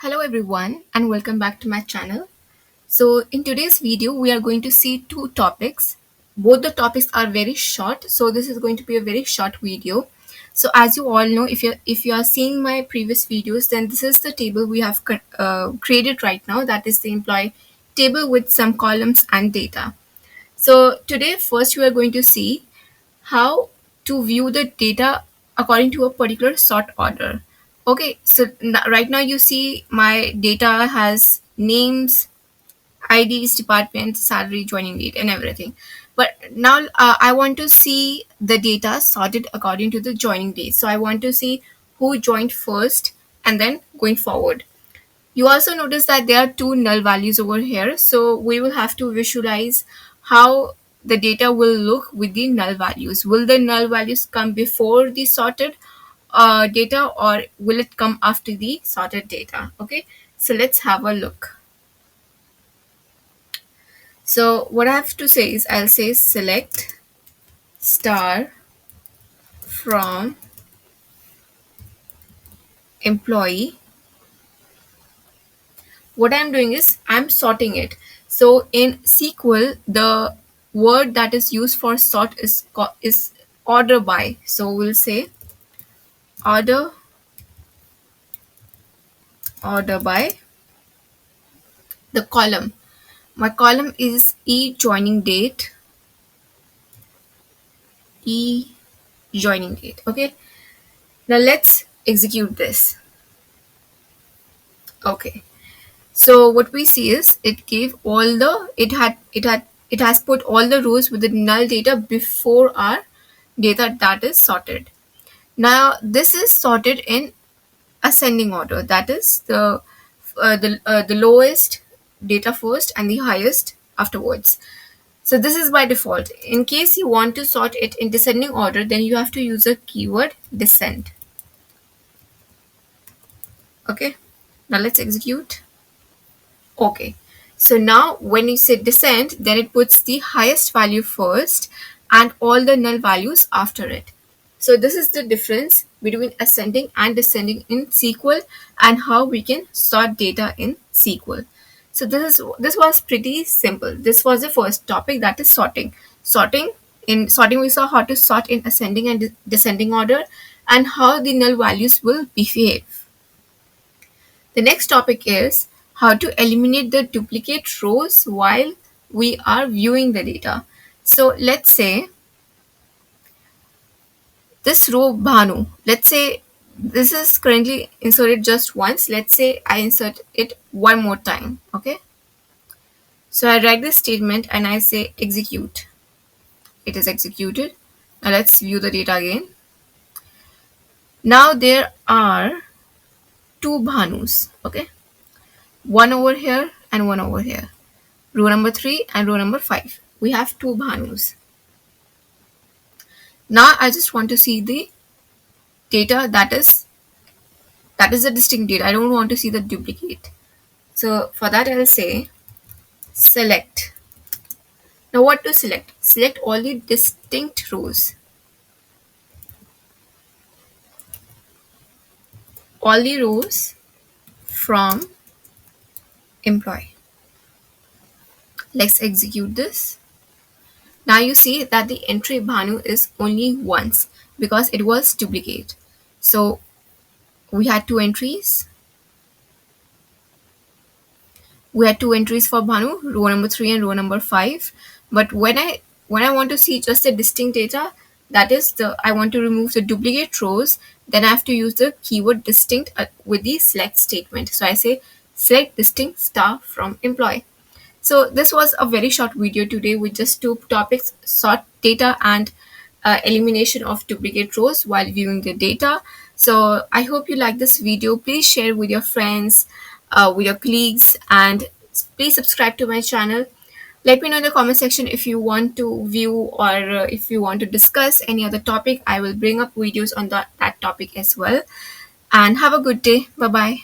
Hello everyone and welcome back to my channel. So in today's video we are going to see two topics. Both the topics are very short, so this is going to be a very short video. So as you all know, if you are seeing my previous videos, then this is the table we have created right now, that is the employee table with some columns and data. So today first we are going to see how to view the data according to a particular sort order. Okay, so right now you see my data has names, IDs, department, salary, joining date, and everything. But now I want to see the data sorted according to the joining date. So I want to see who joined first and then going forward. You also notice that there are two null values over here. So we will have to visualize how the data will look with the null values. Will the null values come before the sorted data, or will it come after the sorted data? Okay, so let's have a look. So what I have to say is I'll say select star from employee. What I'm doing is I'm sorting it. So in SQL, the word that is used for sort is order by. So we'll say order order by the column. My column is e joining date, e joining date. Okay. Now let's execute this. Okay. So what we see is it has put all the rows with the null data before our data that is sorted. Now this is sorted in ascending order. That is the lowest data first and the highest afterwards. So this is by default. In case you want to sort it in descending order, then you have to use a keyword descend. Okay. Now let's execute. Okay, so now when you say descend, then it puts the highest value first and all the null values after it. So this is the difference between ascending and descending in SQL and how we can sort data in SQL. So this was pretty simple. This was the first topic, that is sorting. Sorting we saw how to sort in ascending and descending order and how the null values will behave. The next topic is how to eliminate the duplicate rows while we are viewing the data. So let's say this row Bhanu, let's say this is currently inserted just once. Let's say I insert it one more time. Okay. So I write this statement and I say execute. It is executed. Now let's view the data again. Now there are two Bhanus. Okay. One over here and one over here. Row number 3 and row number 5. We have two Bhanus. Now I just want to see the data that is the distinct data. I don't want to see the duplicate. So for that I'll say select. Now what to select? Select all the distinct rows. All the rows from employee. Let's execute this. Now you see that the entry Bhanu is only once because it was duplicate. So we had two entries. We had two entries for Bhanu, row number 3 and row number 5. But when I want to see just the distinct data, that is I want to remove the duplicate rows, then I have to use the keyword distinct with the select statement. So I say select distinct star from employee. So this was a very short video today with just two topics: sort data and elimination of duplicate rows while viewing the data. So I hope you like this video. Please share with your friends, with your colleagues, and please subscribe to my channel. Let me know in the comment section if you want to view or if you want to discuss any other topic. I will bring up videos on that topic as well. And have a good day. Bye bye.